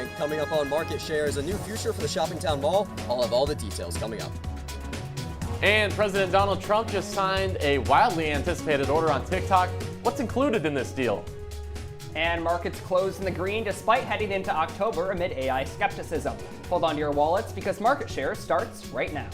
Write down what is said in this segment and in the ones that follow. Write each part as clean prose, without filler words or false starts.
And coming up on Market Shares, a new future for the Shoppingtown Mall. I'll have all the details coming up. And President Donald Trump just signed a wildly anticipated order on TikTok. What's included in this deal? And markets closed in the green despite heading into October amid AI skepticism. Hold on to your wallets because Market Share starts right now.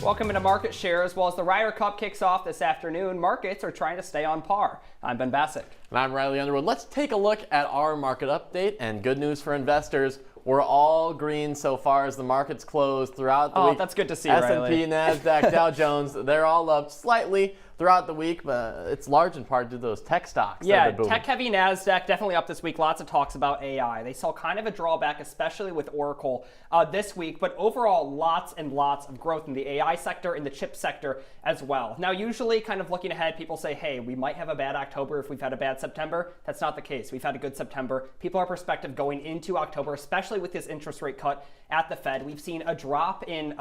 Welcome into Market Share. As well as the Ryder Cup kicks off this afternoon, markets are trying to stay on par. I'm Ben Bascuk. And I'm Riley Underwood. Let's take a look at our market update, and good news for investors. We're all green so far as the markets close throughout the week. Oh, that's good to see, S&P, Riley. NASDAQ, Dow Jones, they're all up slightly throughout the week, but it's large in part due to those tech stocks. Yeah, tech-heavy NASDAQ definitely up this week. Lots of talks about AI. They saw kind of a drawback, especially with Oracle this week, but overall lots and lots of growth in the AI sector, in the chip sector as well. Now, usually kind of looking ahead, people say, hey, we might have a bad October if we've had a bad September. That's not the case. We've had a good September. People are perspective going into October, especially with this interest rate cut at the Fed. We've seen a drop in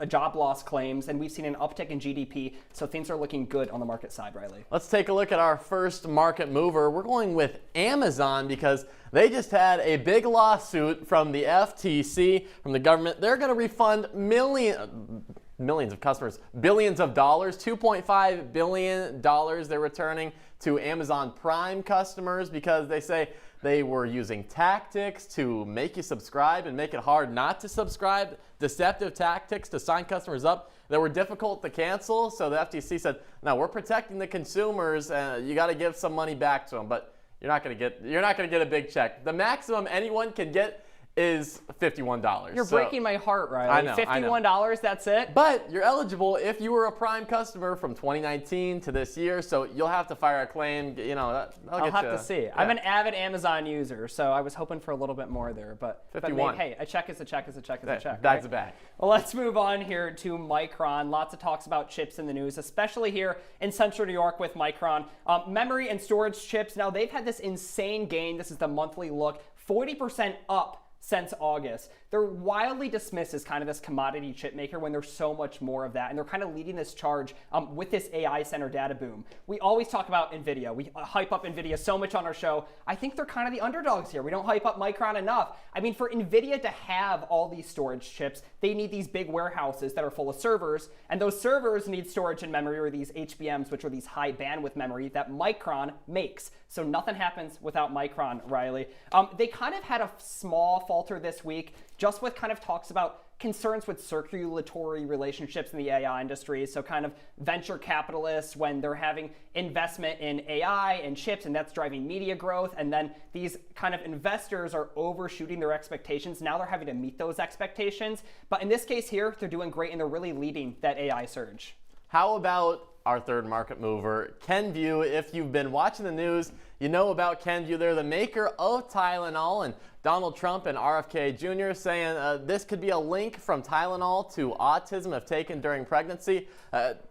job loss claims, and we've seen an uptick in GDP, so things are looking good on the market side, Riley. Let's take a look at our first market mover. We're going with Amazon because they just had a big lawsuit from the FTC, from the government. They're going to refund millions of customers, billions of dollars, $2.5 billion they're returning to Amazon Prime customers because they say they were using tactics to make you subscribe and make it hard not to subscribe, deceptive tactics to sign customers up that were difficult to cancel. So the FTC said, no, we're protecting the consumers and you got to give some money back to them, but you're not going to get a big check. The maximum anyone can get is $51. You're breaking my heart, Riley. I know, $51, that's it? But you're eligible if you were a Prime customer from 2019 to this year, so you'll have to file a claim. You know, I'll have to see. Yeah. I'm an avid Amazon user, so I was hoping for a little bit more there. But 51. Hey, a check is a check is a check is a check. Bag's a bag. Well, let's move on here to Micron. Lots of talks about chips in the news, especially here in Central New York with Micron. Memory and storage chips, now they've had this insane gain. This is the monthly look, 40% up since August. They're wildly dismissed as kind of this commodity chip maker when there's so much more of that, and they're kind of leading this charge with this AI center data boom. We always talk about NVIDIA. We hype up NVIDIA so much on our show. I think they're kind of the underdogs here. We don't hype up Micron enough. I mean, for NVIDIA to have all these storage chips, they need these big warehouses that are full of servers, and those servers need storage and memory, or these HBMs, which are these high bandwidth memory that Micron makes. So nothing happens without Micron, Riley. They kind of had a small falter this week, just with kind of talks about concerns with circulatory relationships in the AI industry. So kind of venture capitalists, when they're having investment in AI and chips, and that's driving media growth, and then these kind of investors are overshooting their expectations. Now they're having to meet those expectations. But in this case here, they're doing great, and they're really leading that AI surge. How about our third market mover, Kenvue? If you've been watching the news, you know about Kenvue. They're the maker of Tylenol, and Donald Trump and RFK Jr. saying this could be a link from Tylenol to autism if taken during pregnancy.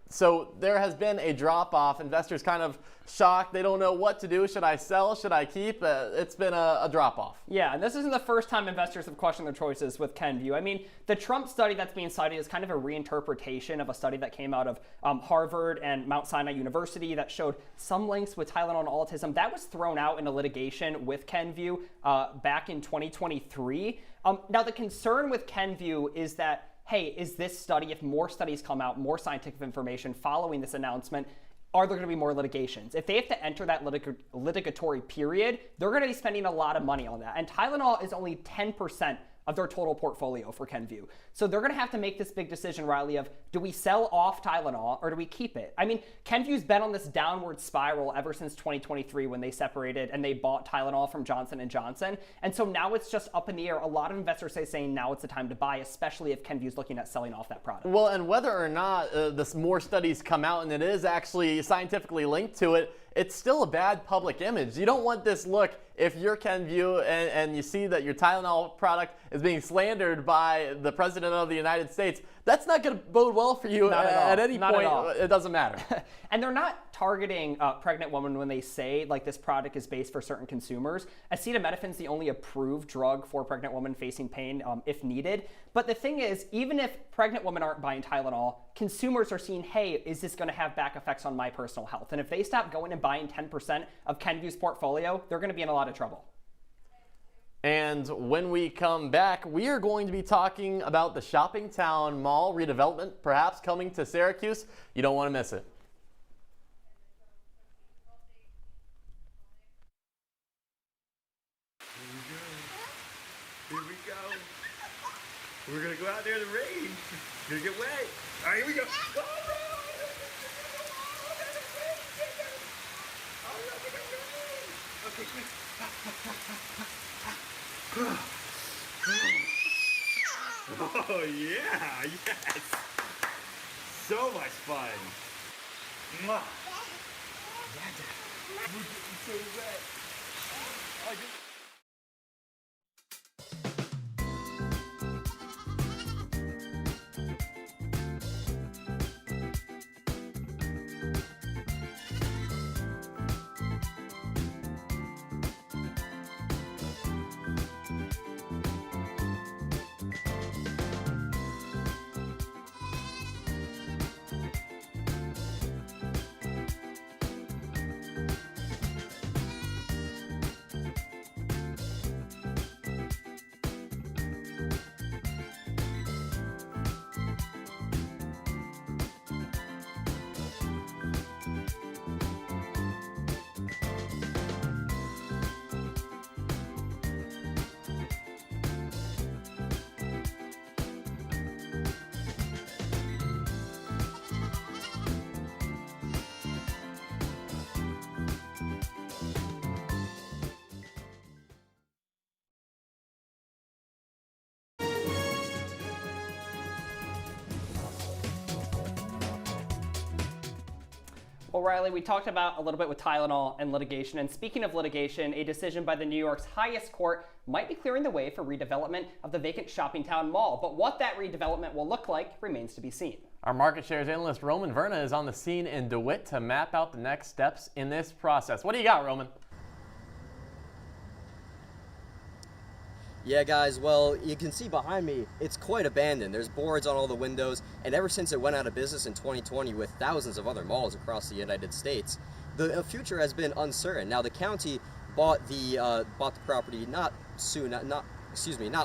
So there has been a drop-off. Investors kind of shocked. They don't know what to do. Should I sell? Should I keep? It's been a drop-off. Yeah, and this isn't the first time investors have questioned their choices with Kenvue. I mean, the Trump study that's being cited is kind of a reinterpretation of a study that came out of Harvard and Mount Sinai University that showed some links with Tylenol and autism. That was thrown out in a litigation with Kenvue back in 2023. Now, the concern with Kenvue is that, hey, is this study, if more studies come out, more scientific information following this announcement, are there going to be more litigations? If they have to enter that litigatory period, they're going to be spending a lot of money on that. And Tylenol is only 10% of their total portfolio for Kenvue. So they're going to have to make this big decision, Riley, of do we sell off Tylenol or do we keep it? I mean, Kenvue's been on this downward spiral ever since 2023 when they separated and they bought Tylenol from Johnson & Johnson. And so now it's just up in the air. A lot of investors saying now it's the time to buy, especially if Kenvue's looking at selling off that product. Well, and whether or not more studies come out and it is actually scientifically linked to it, it's still a bad public image. You don't want this look if you're Kenvue and you see that your Tylenol product is being slandered by the President of the United States. That's not going to bode well for you at any point. It doesn't matter. And they're not targeting pregnant women when they say like this product is based for certain consumers. Acetaminophen is the only approved drug for pregnant women facing pain if needed. But the thing is, even if pregnant women aren't buying Tylenol, consumers are seeing, hey, is this going to have back effects on my personal health? And if they stop going and buying 10% of Kenvue's portfolio, they're going to be in a lot of trouble. And when we come back, we are going to be talking about the Shoppingtown Mall redevelopment, perhaps coming to Syracuse. You don't want to miss it. Here we go. We're gonna go out there in the rain. Gonna get wet. All right, here we go. Oh, no. Okay, quick. Oh yeah, yes. So much fun. Mwah. Yeah, Dad. We're getting so wet. Oh, Well, Riley, we talked about a little bit with Tylenol and litigation. And speaking of litigation, a decision by the New York's highest court might be clearing the way for redevelopment of the vacant Shoppingtown Mall. But what that redevelopment will look like remains to be seen. Our market shares analyst Roman Verna is on the scene in DeWitt to map out the next steps in this process. What do you got, Roman? Yeah, guys, well, you can see behind me, it's quite abandoned. There's boards on all the windows, and ever since it went out of business in 2020 with thousands of other malls across the United States, the future has been uncertain. Now, the county bought the property not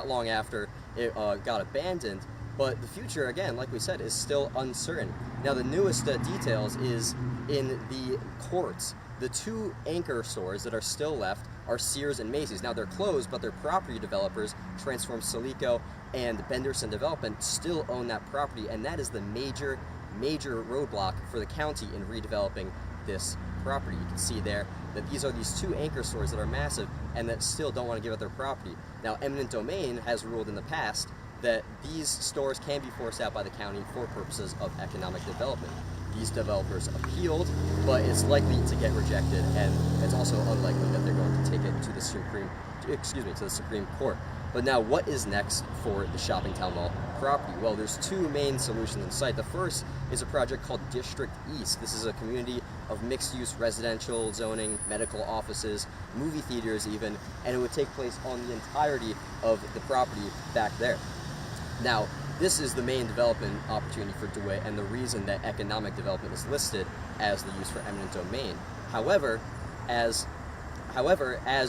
long after it got abandoned, but the future, again, like we said, is still uncertain. Now, the newest details is in the courts. The two anchor stores that are still left are Sears and Macy's. Now they're closed, but their property developers, Transform Silico and Benderson Development, still own that property, and that is the major roadblock for the county in redeveloping this property. You can see there that these are these two anchor stores that are massive and that still don't want to give up their property. Now, eminent domain has ruled in the past that these stores can be forced out by the county for purposes of economic development. These developers appealed, but it's likely to get rejected, and it's also unlikely that they're going to take it to the Supreme Court. But now, what is next for the Shoppingtown Mall property? Well, there's two main solutions in sight. The first is a project called District East. This is a community of mixed-use residential zoning, medical offices, movie theaters even, and it would take place on the entirety of the property back there. Now, this is the main development opportunity for DeWitt and the reason that economic development is listed as the use for eminent domain. However, as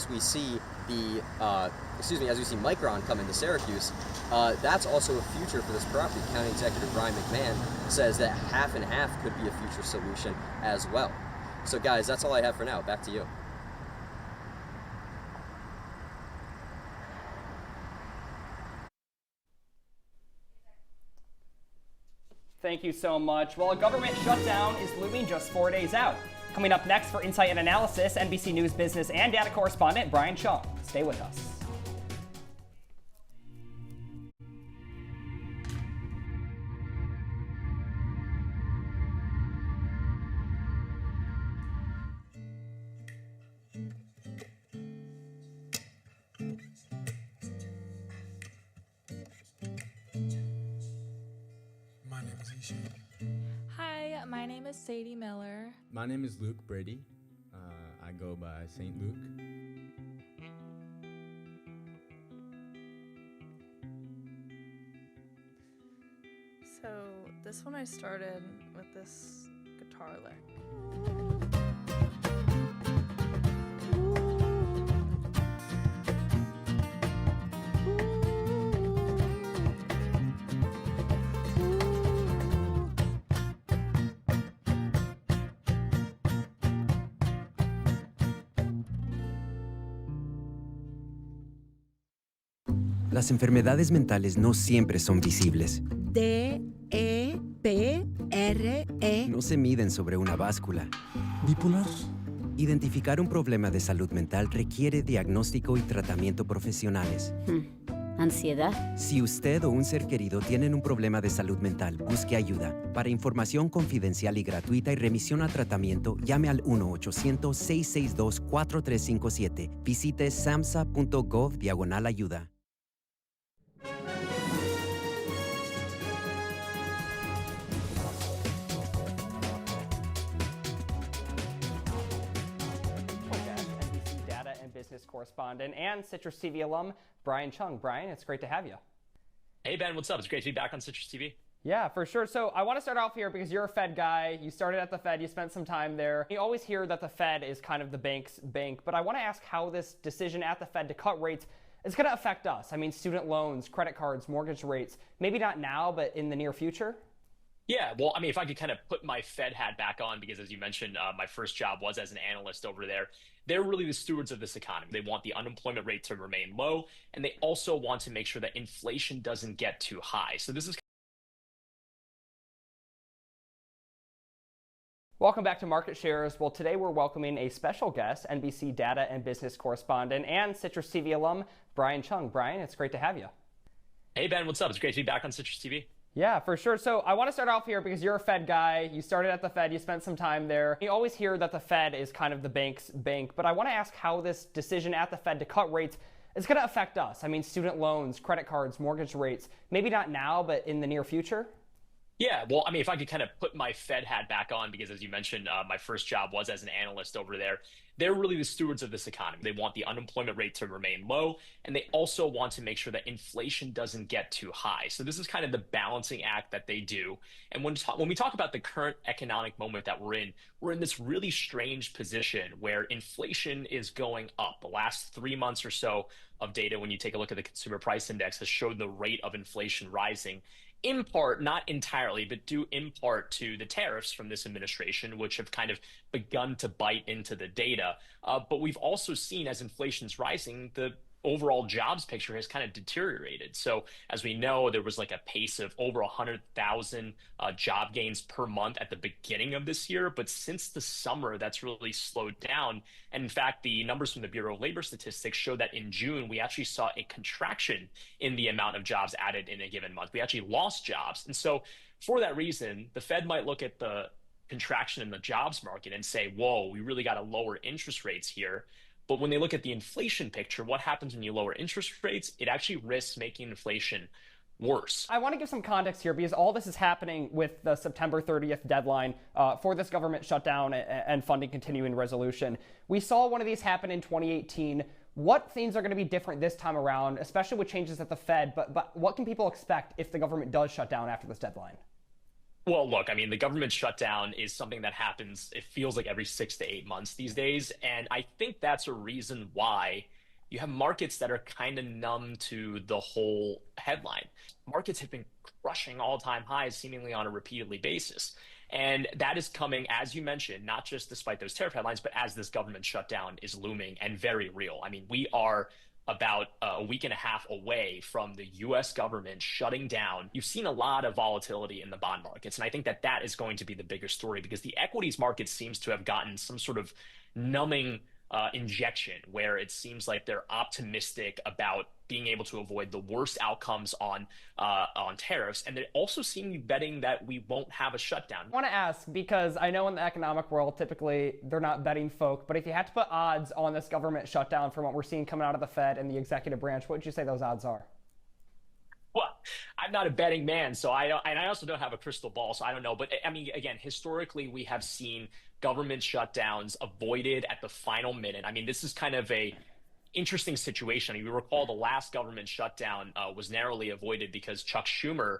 we see Micron come into Syracuse, that's also a future for this property. County Executive Brian McMahon says that half and half could be a future solution as well. So guys, that's all I have for now. Back to you. Thank you so much. Well, a government shutdown is looming just 4 days out. Coming up next for Insight and Analysis, NBC News business and data correspondent Brian Chung. Stay with us. Hi, my name is Sadie Miller. My name is Luke Brady. I go by St. Luke. So this one I started with this guitar lick. Las enfermedades mentales no siempre son visibles. D-E-P-R-E. No se miden sobre una báscula. ¿Bipolar? Identificar un problema de salud mental requiere diagnóstico y tratamiento profesionales. ¿Ansiedad? Si usted o un ser querido tienen un problema de salud mental, busque ayuda. Para información confidencial y gratuita y remisión a tratamiento, llame al 1-800-662-4357. Visite samhsa.gov/ayuda. NBC data and business correspondent and Citrus TV alum, Brian Chung. Brian, it's great to have you. Hey, Ben, what's up? It's great to be back on Citrus TV. Yeah, for sure. So I want to start off here because you're a Fed guy. You started at the Fed. You spent some time there. You always hear that the Fed is kind of the bank's bank, but I want to ask how this decision at the Fed to cut rates is going to affect us. I mean, student loans, credit cards, mortgage rates, maybe not now, but in the near future? Yeah, well, I mean, if I could kind of put my Fed hat back on, because as you mentioned, my first job was as an analyst over there. They're really the stewards of this economy. They want the unemployment rate to remain low, and they also want to make sure that inflation doesn't get too high. So this is Welcome back to Market Shares. Well, today we're welcoming a special guest, NBC data and business correspondent and Citrus TV alum, Brian Chung. Brian, it's great to have you. Hey, Ben, what's up? It's great to be back on Citrus TV. Yeah, for sure. So I want to start off here because you're a Fed guy. You started at the Fed. You spent some time there. You always hear that the Fed is kind of the bank's bank, but I want to ask how this decision at the Fed to cut rates is going to affect us. I mean, student loans, credit cards, mortgage rates, maybe not now, but in the near future? Yeah, well, I mean, if I could kind of put my Fed hat back on, because as you mentioned, my first job was as an analyst over there. They're really the stewards of this economy. They want the unemployment rate to remain low, and they also want to make sure that inflation doesn't get too high. So this is kind of the balancing act that they do. And when we talk about the current economic moment that we're in this really strange position where inflation is going up. The last 3 months or so of data, when you take a look at the consumer price index, has showed the rate of inflation rising. In part, not entirely, but due in part to the tariffs from this administration, which have kind of begun to bite into the data. But we've also seen, as inflation's rising, the overall jobs picture has kind of deteriorated. So as we know, there was like a pace of over 100,000 job gains per month at the beginning of this year. But since the summer, that's really slowed down. And in fact, the numbers from the Bureau of Labor Statistics show that in June, we actually saw a contraction in the amount of jobs added in a given month. We actually lost jobs. And so for that reason, the Fed might look at the contraction in the jobs market and say, whoa, we really got to lower interest rates here. But when they look at the inflation picture, what happens when you lower interest rates? It actually risks making inflation worse. I want to give some context here because all this is happening with the September 30th deadline for this government shutdown and funding continuing resolution. We saw one of these happen in 2018. What things are going to be different this time around, especially with changes at the Fed? But what can people expect if the government does shut down after this deadline? Well, look, I mean, the government shutdown is something that happens, it feels like every 6 to 8 months these days. And I think that's a reason why you have markets that are kind of numb to the whole headline. Markets have been crushing all-time highs seemingly on a repeatedly basis. And that is coming, as you mentioned, not just despite those tariff headlines, but as this government shutdown is looming and very real. I mean, we are about a week and a half away from the U.S. government shutting down. You've seen a lot of volatility in the bond markets, and I think that that is going to be the bigger story because the equities market seems to have gotten some sort of numbing injection where it seems like they're optimistic about being able to avoid the worst outcomes on tariffs. And they also seem to be betting that we won't have a shutdown. I want to ask, because I know in the economic world, typically they're not betting folk, but if you had to put odds on this government shutdown from what we're seeing coming out of the Fed and the executive branch, what would you say those odds are? Well, I'm not a betting man, so I don't, and I also don't have a crystal ball, so I don't know. But I mean, again, historically, we have seen government shutdowns avoided at the final minute. I mean, this is kind of a interesting situation. I mean, we recall the last government shutdown was narrowly avoided because Chuck Schumer,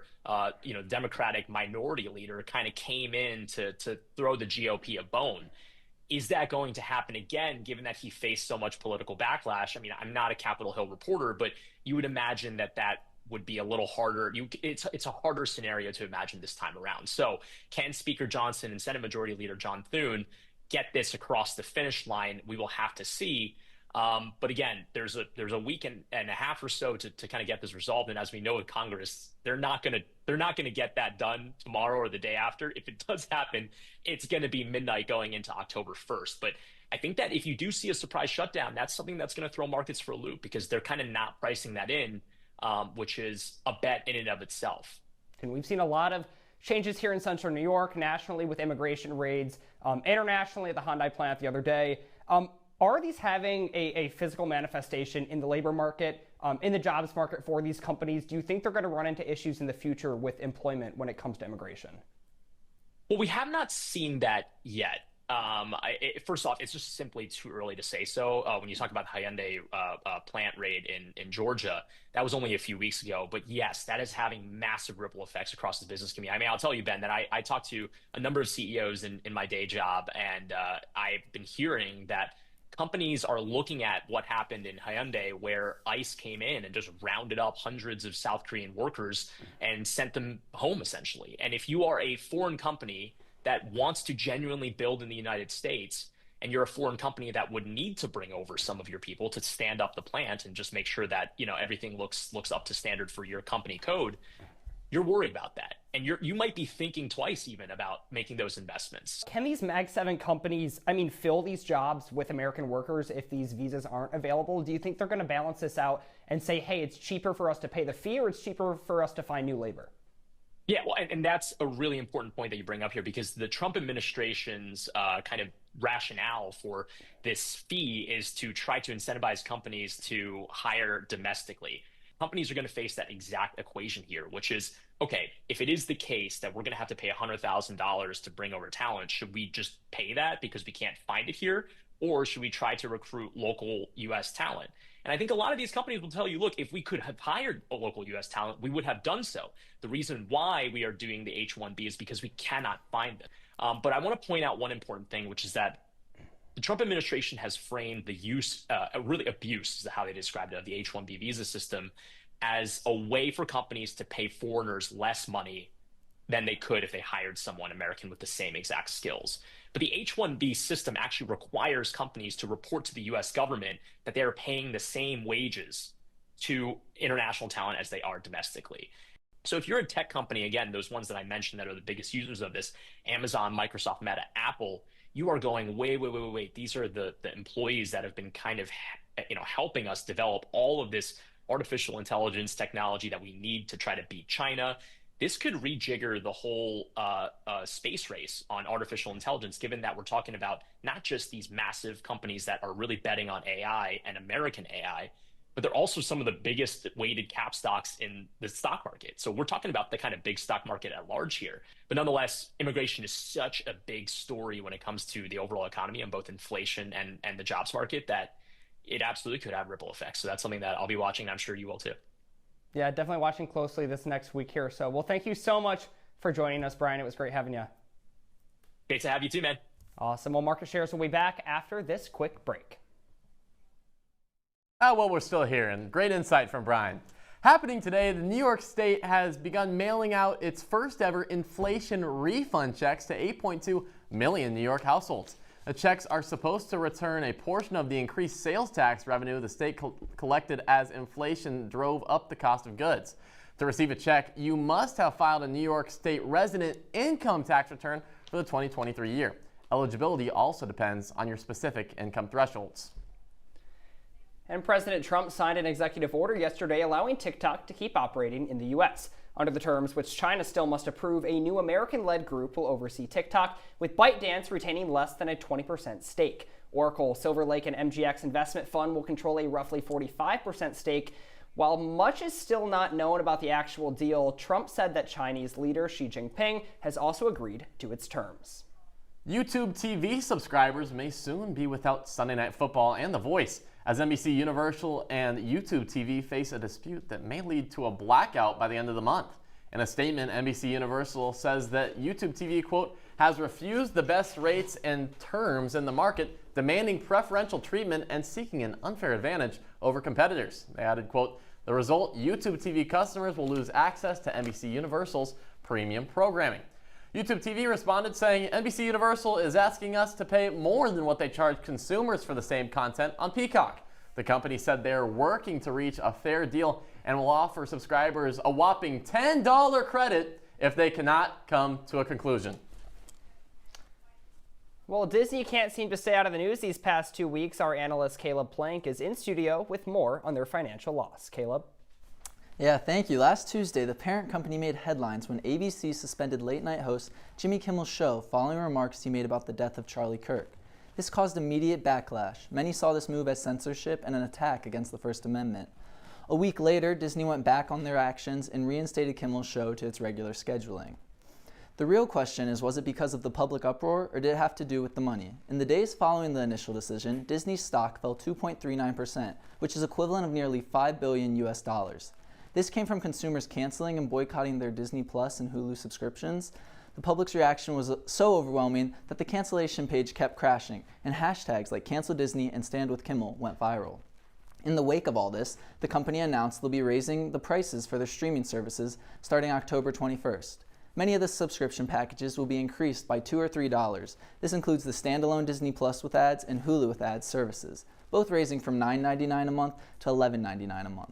Democratic minority leader, kind of came in to throw the GOP a bone. Is that going to happen again, given that he faced so much political backlash? I mean, I'm not a Capitol Hill reporter, but you would imagine that would be a little harder. It's a harder scenario to imagine this time around. So can Speaker Johnson and Senate Majority Leader John Thune get this across the finish line? We will have to see. But again, there's a week and a half or so to kind of get this resolved. And as we know with Congress, they're not gonna get that done tomorrow or the day after. If it does happen, it's gonna be midnight going into October 1st. But I think that if you do see a surprise shutdown, that's something that's gonna throw markets for a loop because they're kind of not pricing that in, which is a bet in and of itself. And we've seen a lot of changes here in Central New York, nationally with immigration raids, internationally at the Hyundai plant the other day. Are these having a physical manifestation in the labor market, in the jobs market for these companies? Do you think they're going to run into issues in the future with employment when it comes to immigration? Well, we have not seen that yet. First off, it's just simply too early to say so. When you talk about the Hyundai plant raid in Georgia, that was only a few weeks ago. But yes, that is having massive ripple effects across the business community. I mean, I'll tell you, Ben, that I talked to a number of CEOs in my day job, and I've been hearing that companies are looking at what happened in Hyundai, where ICE came in and just rounded up hundreds of South Korean workers and sent them home, essentially. And if you are a foreign company that wants to genuinely build in the United States, and you're a foreign company that would need to bring over some of your people to stand up the plant and just make sure that everything looks up to standard for your company code, you're worried about that. And you might be thinking twice even about making those investments. Can these Mag 7 companies, fill these jobs with American workers if these visas aren't available? Do you think they're going to balance this out and say, hey, it's cheaper for us to pay the fee or it's cheaper for us to find new labor? Yeah, well, and that's a really important point that you bring up here, because the Trump administration's kind of rationale for this fee is to try to incentivize companies to hire domestically. Companies are going to face that exact equation here, which is, okay, if it is the case that we're going to have to pay $100,000 to bring over talent, should we just pay that because we can't find it here? Or should we try to recruit local U.S. talent? And I think a lot of these companies will tell you, look, if we could have hired a local U.S. talent, we would have done so. The reason why we are doing the H-1B is because we cannot find them. But I want to point out one important thing, which is that the Trump administration has framed the use, really abuse is how they described it, of the H-1B visa system as a way for companies to pay foreigners less money than they could if they hired someone American with the same exact skills. But the H-1B system actually requires companies to report to the U.S. government that they are paying the same wages to international talent as they are domestically. So if you're a tech company, again, those ones that I mentioned that are the biggest users of this, Amazon, Microsoft, Meta, Apple, you are going, wait. These are the employees that have been kind of, helping us develop all of this artificial intelligence technology that we need to try to beat China. This could rejigger the whole space race on artificial intelligence, given that we're talking about not just these massive companies that are really betting on AI and American AI, but they're also some of the biggest weighted cap stocks in the stock market. So we're talking about the kind of big stock market at large here. But nonetheless, immigration is such a big story when it comes to the overall economy and both inflation and the jobs market that it absolutely could have ripple effects. So that's something that I'll be watching. I'm sure you will too. Yeah, definitely watching closely this next week here. So, well, thank you so much for joining us, Brian. It was great having you. Great to have you too, man. Awesome. Well, market shares will be back after this quick break. Well, we're still here, and great insight from Brian. Happening today, the New York State has begun mailing out its first ever inflation refund checks to 8.2 million New York households. The checks are supposed to return a portion of the increased sales tax revenue the state collected as inflation drove up the cost of goods. To receive a check, you must have filed a New York State resident income tax return for the 2023 year. Eligibility also depends on your specific income thresholds. And President Trump signed an executive order yesterday allowing TikTok to keep operating in the U.S. Under the terms, which China still must approve, a new American-led group will oversee TikTok, with ByteDance retaining less than a 20% stake. Oracle, Silver Lake, and MGX Investment Fund will control a roughly 45% stake, While much is still not known about the actual deal, Trump said that Chinese leader Xi Jinping has also agreed to its terms. YouTube TV subscribers may soon be without Sunday Night Football and The Voice, as NBC Universal and YouTube TV face a dispute that may lead to a blackout by the end of the month. In a statement, NBC Universal says that YouTube TV, quote, has refused the best rates and terms in the market, demanding preferential treatment and seeking an unfair advantage over competitors. They added, quote, the result, YouTube TV customers will lose access to NBC Universal's premium programming. YouTube TV responded saying, NBC Universal is asking us to pay more than what they charge consumers for the same content on Peacock. The company said they are working to reach a fair deal and will offer subscribers a whopping $10 credit if they cannot come to a conclusion. Well, Disney can't seem to stay out of the news these past 2 weeks. Our analyst Caleb Plank is in studio with more on their financial loss. Caleb? Yeah, thank you. Last Tuesday, the parent company made headlines when ABC suspended late-night host Jimmy Kimmel's show following remarks he made about the death of Charlie Kirk. This caused immediate backlash. Many saw this move as censorship and an attack against the First Amendment. A week later, Disney went back on their actions and reinstated Kimmel's show to its regular scheduling. The real question is, was it because of the public uproar, or did it have to do with the money? In the days following the initial decision, Disney's stock fell 2.39%, which is equivalent of nearly $5 billion US. This came from consumers canceling and boycotting their Disney Plus and Hulu subscriptions. The public's reaction was so overwhelming that the cancellation page kept crashing, and hashtags like Cancel Disney and Stand With Kimmel went viral. In the wake of all this, the company announced they'll be raising the prices for their streaming services starting October 21st. Many of the subscription packages will be increased by $2 or $3. This includes the standalone Disney Plus with ads and Hulu with ads services, both raising from $9.99 a month to $11.99 a month.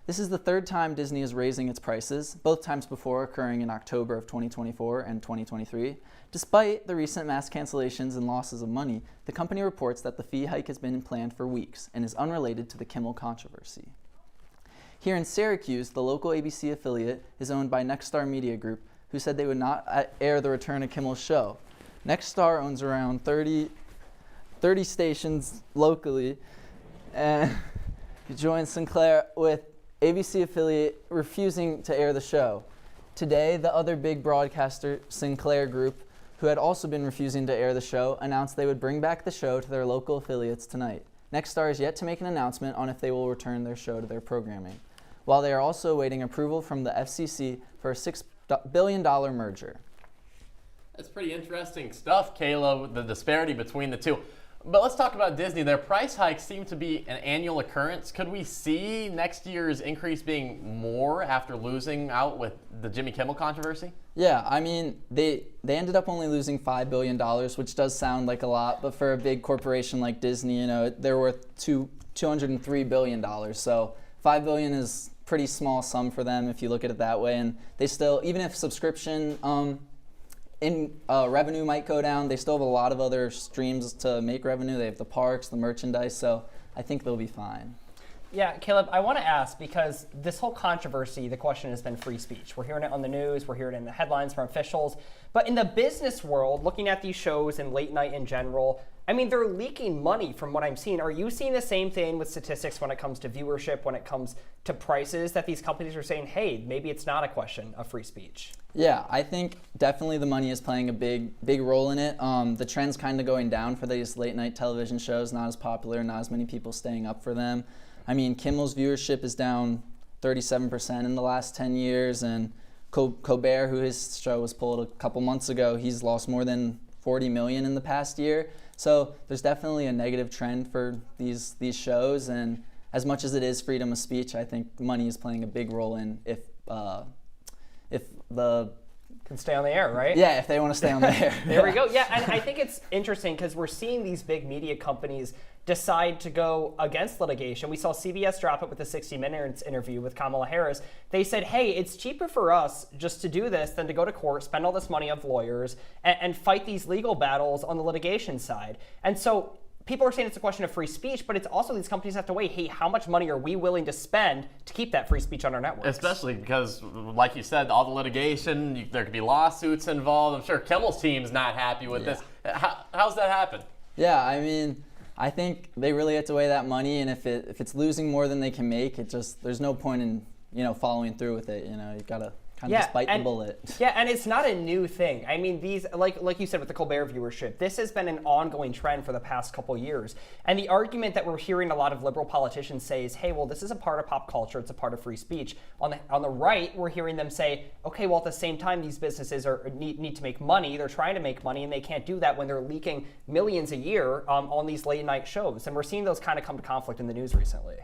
This is the third time Disney is raising its prices, both times before occurring in October of 2024 and 2023. Despite the recent mass cancellations and losses of money, the company reports that the fee hike has been planned for weeks and is unrelated to the Kimmel controversy. Here in Syracuse, the local ABC affiliate is owned by Nexstar Media Group, who said they would not air the return of Kimmel's show. Nexstar owns around 30 stations locally, and joined Sinclair with ABC affiliate refusing to air the show. Today, the other big broadcaster, Sinclair Group, who had also been refusing to air the show, announced they would bring back the show to their local affiliates tonight. Nexstar is yet to make an announcement on if they will return their show to their programming, while they are also awaiting approval from the FCC for a $6 billion merger. That's pretty interesting stuff, Caleb, the disparity between the two. But let's talk about Disney. Their price hikes seem to be an annual occurrence. Could we see next year's increase being more after losing out with the Jimmy Kimmel controversy? Yeah, I mean, they ended up only losing $5 billion, which does sound like a lot, but for a big corporation like Disney, you know, they're worth $203 billion. So $5 billion is a pretty small sum for them if you look at it that way. And they still, even if subscription revenue might go down, they still have a lot of other streams to make revenue. They have the parks, the merchandise, so I think they'll be fine. Yeah, Caleb, I want to ask, because this whole controversy, the question has been free speech. We're hearing it on the news, we're hearing it in the headlines from officials, but in the business world, looking at these shows and late night in general, I mean, they're leaking money from what I'm seeing. Are you seeing the same thing with statistics when it comes to viewership, when it comes to prices, that these companies are saying, hey, maybe it's not a question of free speech? Yeah, I think definitely the money is playing a big role in it. The trend's kind of going down for these late night television shows, not as popular, not as many people staying up for them. I mean, Kimmel's viewership is down 37% in the last 10 years, and Colbert, who his show was pulled a couple months ago, he's lost more than 40 million in the past year. So there's definitely a negative trend for these shows, and as much as it is freedom of speech, I think money is playing a big role in if the can stay on the air, right? Yeah, if they want to stay on the air. There we go. Yeah, and I think it's interesting because we're seeing these big media companies decide to go against litigation. We saw CBS drop it with a 60 Minutes interview with Kamala Harris. They said, hey, it's cheaper for us just to do this than to go to court, spend all this money of lawyers, and fight these legal battles on the litigation side. And so people are saying it's a question of free speech, but it's also these companies have to weigh, hey, how much money are we willing to spend to keep that free speech on our networks? Especially because, like you said, all the litigation, there could be lawsuits involved. I'm sure Kimmel's team's not happy with this. How's that happen? Yeah, I mean, I think they really have to weigh that money, and if it's losing more than they can make, there's no point in following through with it. You've got to kind of just bite the bullet. Yeah, and it's not a new thing. I mean, these, like you said with the Colbert viewership, this has been an ongoing trend for the past couple years. And the argument that we're hearing a lot of liberal politicians say is, hey, well, this is a part of pop culture. It's a part of free speech. On the right, we're hearing them say, okay, well, at the same time, these businesses need to make money. They're trying to make money, and they can't do that when they're leaking millions a year on these late night shows. And we're seeing those kind of come to conflict in the news recently.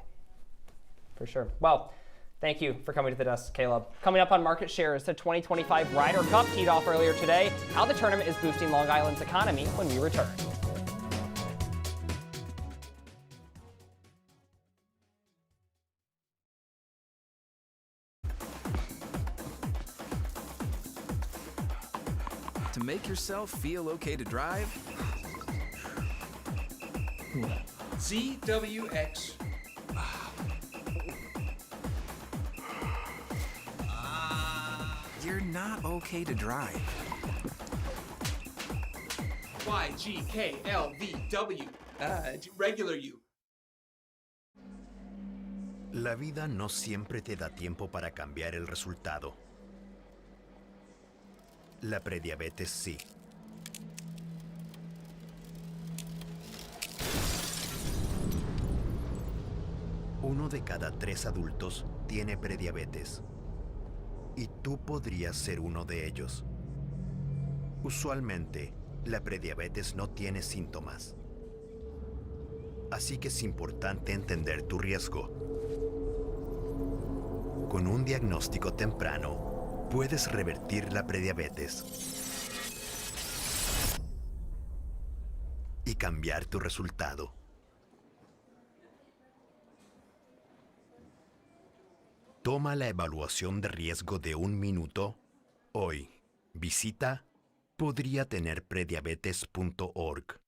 For sure. Well, thank you for coming to the desk, Caleb. Coming up on Market Shares, the 2025 Ryder Cup teed off earlier today, how the tournament is boosting Long Island's economy when we return. To make yourself feel okay to drive, ZWX. You're not okay to drive. YGKLVW. Regular you. La vida no siempre te da tiempo para cambiar el resultado. La prediabetes sí. Uno de cada 3 adultos tiene prediabetes. Y tú podrías ser uno de ellos. Usualmente, la prediabetes no tiene síntomas. Así que es importante entender tu riesgo. Con un diagnóstico temprano, puedes revertir la prediabetes y cambiar tu resultado. Toma la evaluación de riesgo de 1 minuto hoy. Visita podriatenerprediabetes.org.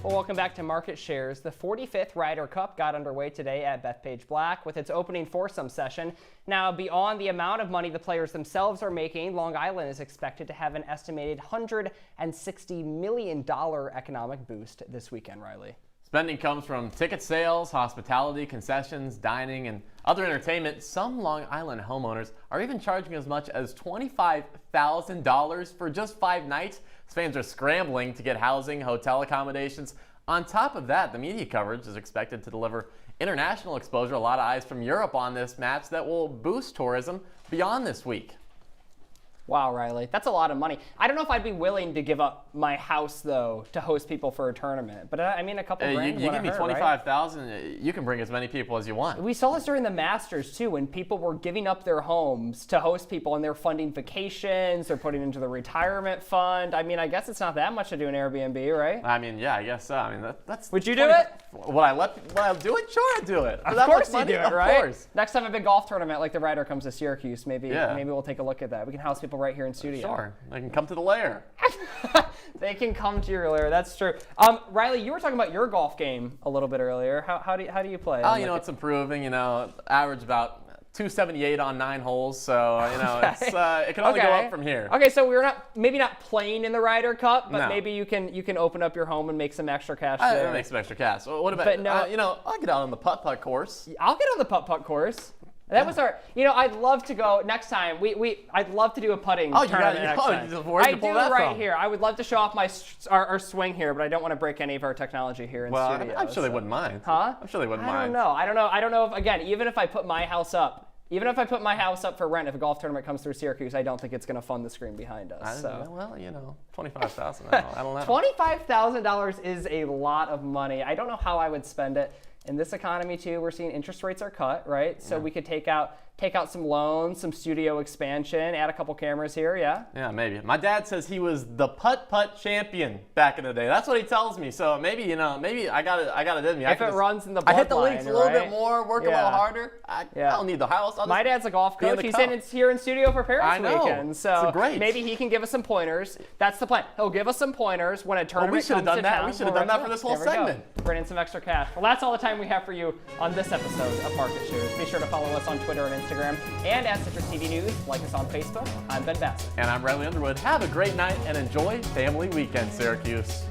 Well, welcome back to Market Shares. The 45th Ryder Cup got underway today at Bethpage Black with its opening foursome session. Now, beyond the amount of money the players themselves are making, Long Island is expected to have an estimated $160 million economic boost this weekend, Riley. Spending comes from ticket sales, hospitality, concessions, dining, and other entertainment. Some Long Island homeowners are even charging as much as $25,000 for just 5 nights. Fans are scrambling to get housing, hotel accommodations. On top of that, the media coverage is expected to deliver international exposure, a lot of eyes from Europe on this match that will boost tourism beyond this week. Wow, Riley, that's a lot of money. I don't know if I'd be willing to give up my house, though, to host people for a tournament. But I mean, a couple grand. You give me $25,000, right? You can bring as many people as you want. We saw this during the Masters, too, when people were giving up their homes to host people, and they're funding vacations, they're putting into the retirement fund. I mean, I guess it's not that much to do an Airbnb, right? I mean, yeah, I guess so. I mean, that's. Would you do it? Would I do it? Sure, I'd do it. Of course you do it, right? Of course. Next time a big golf tournament like the Ryder comes to Syracuse, maybe we'll take a look at that. We can house people right here in studio. Sure, they can come to the lair. They can come to your lair. That's true. Riley, you were talking about your golf game a little bit earlier. How do you play? Oh, it's improving. Average about 278 on 9 holes. So it's it can only go up from here. Okay, so we're maybe not playing in the Ryder Cup, but maybe you can open up your home and make some extra cash there. Make some extra cash. What about? But no, I'll get out on the putt course. I'll get on the putt course. That was our, I'd love to go next time. I'd love to do a putting tournament next time. I do right here. I would love to show off our swing here, but I don't want to break any of our technology here in studio. I'm sure they wouldn't mind. Huh? I'm sure they wouldn't mind. I don't know if, again, even if I put my house up for rent, if a golf tournament comes through Syracuse, I don't think it's going to fund the screen behind us. Well, $25,000. I don't know. $25,000 is a lot of money. I don't know how I would spend it. In this economy too, we're seeing interest rates are cut, right? So we could take out take out some loans, some studio expansion, add a couple cameras here, yeah? Yeah, maybe. My dad says he was the putt-putt champion back in the day. That's what he tells me. So maybe, maybe I got it in me. If it runs in the bloodline, I hit the links a little right? bit more, work a little harder. I don't need the house. My dad's a golf coach. He's here in studio for Paris weekend. So great. maybe he can give us some pointers. That's the plan. He'll give us some pointers when a tournament comes to town. We should have done that for this whole segment. Bring in some extra cash. Well, that's all the time we have for you on this episode of Market Shares. Be sure to follow us on Twitter and Instagram and at CitrusTV News. Like us on Facebook. I'm Ben Bascuk. And I'm Riley Underwood. Have a great night and enjoy Family Weekend, Syracuse.